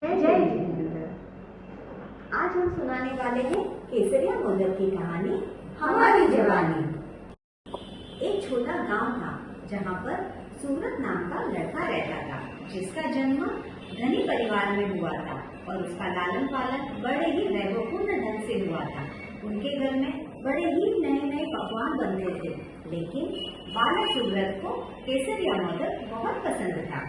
जय जिनेंद्र। आज हम सुनाने वाले हैं केसरिया मोदक की कहानी हमारी जवानी। एक छोटा गांव था जहां पर सूरत नाम का लड़का रहता था, जिसका जन्म धनी परिवार में हुआ था और उसका लालन पालन बड़े ही वैभवपूर्ण ढंग से हुआ था। उनके घर में बड़े ही नए नए पकवान बनते थे, लेकिन बालक सूरत को केसरिया मोदक बहुत पसंद था।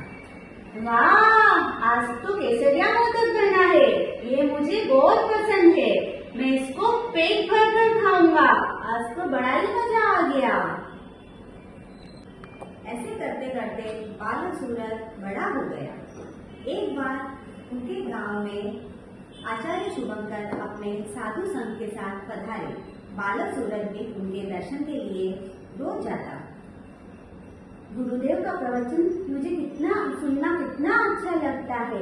वाह, आज तो केसरिया मोदक बना है, ये मुझे बहुत पसंद है। मैं इसको पेट भर कर खाऊंगा। आज तो बड़ा ही मजा आ गया। ऐसे करते करते बालक सूरत बड़ा हो गया। एक बार उनके गांव में आचार्य शुभंकर अपने साधु संघ के साथ पधारे। बालक सूरत भी उनके दर्शन के लिए रोज जाता। गुरुदेव का प्रवचन मुझे सुनना कितना अच्छा लगता है।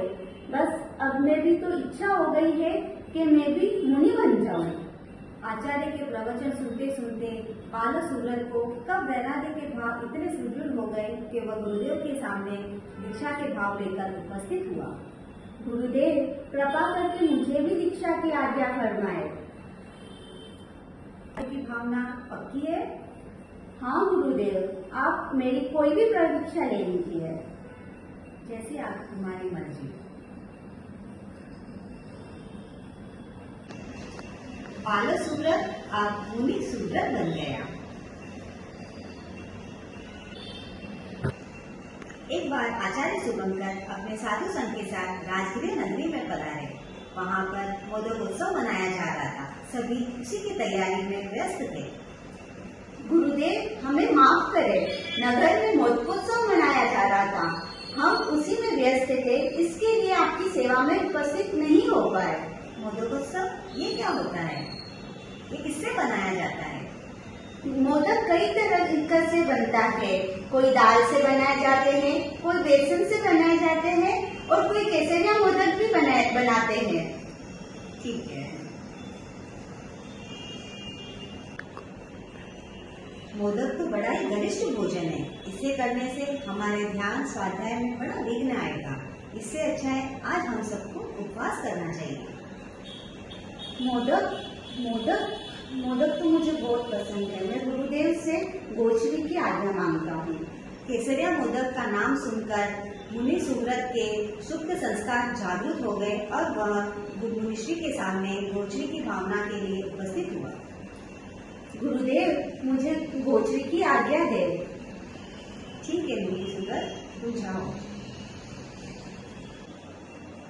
बस अब में भी तो इच्छा हो गई है कि मैं भी मुनि बन जाऊं। आचार्य के प्रवचन सुनते सुनते बालक सूरत को कब वैराग्य के भाव इतने सुदृढ़ हो गए कि वह गुरुदेव के सामने दीक्षा के भाव लेकर उपस्थित हुआ। गुरुदेव, कृपा करके मुझे भी दीक्षा की आज्ञा फरमाए। की भावना पक्की है? हाँ गुरुदेव, आप मेरी कोई भी परीक्षा ले लीजिए। जैसे आप तुम्हारी मर्जी। बालक सूरत अब मुनि सूरत बन गया। एक बार आचार्य शुभंकर अपने साधु संघ के साथ राजगृह नगरी में पधारे। वहाँ पर मोदक उत्सव मनाया जा रहा था। सभी उसी की तैयारी में व्यस्त थे। गुरुदेव, हमें माफ करें, नगर में मोदकोत्सव मनाया जा रहा था, हम उसी में व्यस्त थे, इसके लिए आपकी सेवा में उपस्थित नहीं हो पाए। मोदकोत्सव ये क्या होता है? ये किससे बनाया जाता है? मोदक कई तरह से बनता है। कोई दाल से बनाए जाते हैं, कोई बेसन से बनाए जाते हैं और कोई केसरिया मोदक भी बनाते हैं। ठीक है। मोदक तो बड़ा ही गरिष्ठ भोजन है। इसे करने से हमारे ध्यान स्वाध्याय में बड़ा विघ्न आएगा। इससे अच्छा है आज हम सबको उपवास करना चाहिए। मोदक मोदक मोदक तो मुझे बहुत पसंद है। मैं गुरुदेव से गोचरी की आज्ञा मांगता हूँ। केसरिया मोदक का नाम सुनकर मुनि सूरत के सुप्त संस्कार जागृत हो गए और वह मुनिश्री के सामने गोचरी की भावना के लिए उपस्थित हुआ। गुरुदेव, मुझे गोचरी की आज्ञा दे। ठीक है मुनि सूरत, तू जाओ।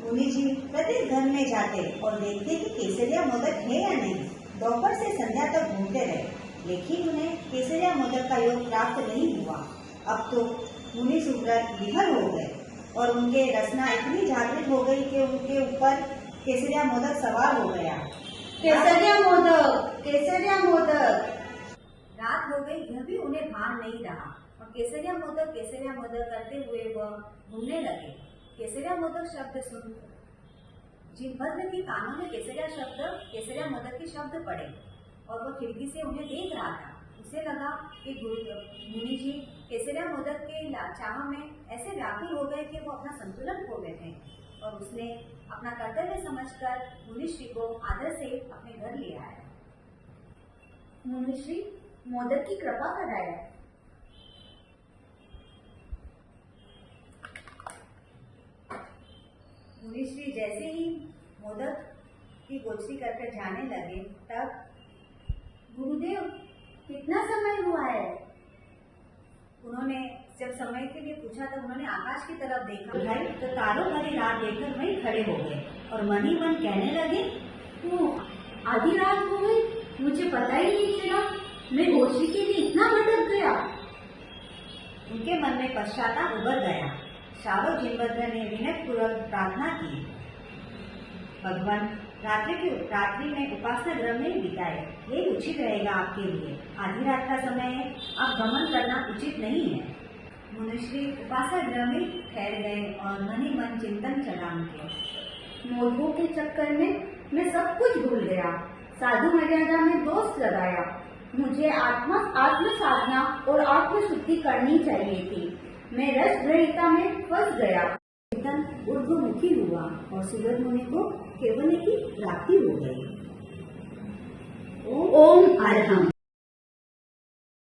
मुनि जी प्रत्येक घर में जाते और देखते कि केसरिया मोदक है या नहीं। दोपहर से संध्या तक घूमते रहे, लेकिन उन्हें केसरिया मोदक का योग प्राप्त नहीं हुआ। अब तो मुनि सूरत विहल हो गए और उनके रसना इतनी जागृत हो गई कि उनके ऊपर केसरिया मोदक सवार हो गया। केसरिया मोदक, केसरिया मोदक। रात हो गई, यह भी उन्हें भान नहीं रहा और केसरिया मोदक करते हुए वह घूमने लगे। केसरिया मोदक शब्द सुन जिनभद्र के कानों में केसरिया मोदक के शब्द पड़े और वह खिड़की से उन्हें देख रहा था। उसे लगा कि मुनि जी केसरिया मोदक के चाह में ऐसे व्याकुल हो गए कि वो अपना संतुलन खो बैठे और उसने अपना कर्तव्य समझकर मुनिश्री को आदर से अपने घर ले आया। मुनिश्री, मोदक की कृपा कराया। मुनिश्री जैसे ही मोदक की गोचरी करके जाने लगे, तब गुरुदेव, कितना समय हुआ है? उन्होंने जब समय के लिए पूछा तो उन्होंने आकाश की तरफ देखा भाई, तो तारों भरी रात देखकर वहीं खड़े हो गए और मन ही मन कहने लगे, आधी रात हो गई, मुझे पता ही नहीं चला। मैं गोचरी के लिए इतना भटक गया। उनके मन में पश्चाताप उभर गया। श्रावक जिनभद्र ने विनयपूर्वक प्रार्थना की, भगवान रात्रि में उपासना गृह में बिताए, ये उचित रहेगा आपके लिए। आधी रात का समय है, आप गमन करना उचित नहीं है। मुनिश्री उपासना गृह में ठहर गए और मन ही मन चिंतन चला उनके। मोदकों के चक्कर में मैं सब कुछ भूल गया। साधु मर्यादा में दोष लगाया। मुझे आत्म साधना और आत्म शुद्धि करनी चाहिए थी। मैं रस रहिता में फंस गया। चिंतन ऊर्ध्वमुखी हुआ और सुगत मुनि को केवल की प्राप्ति हो गई। ओम अरहम।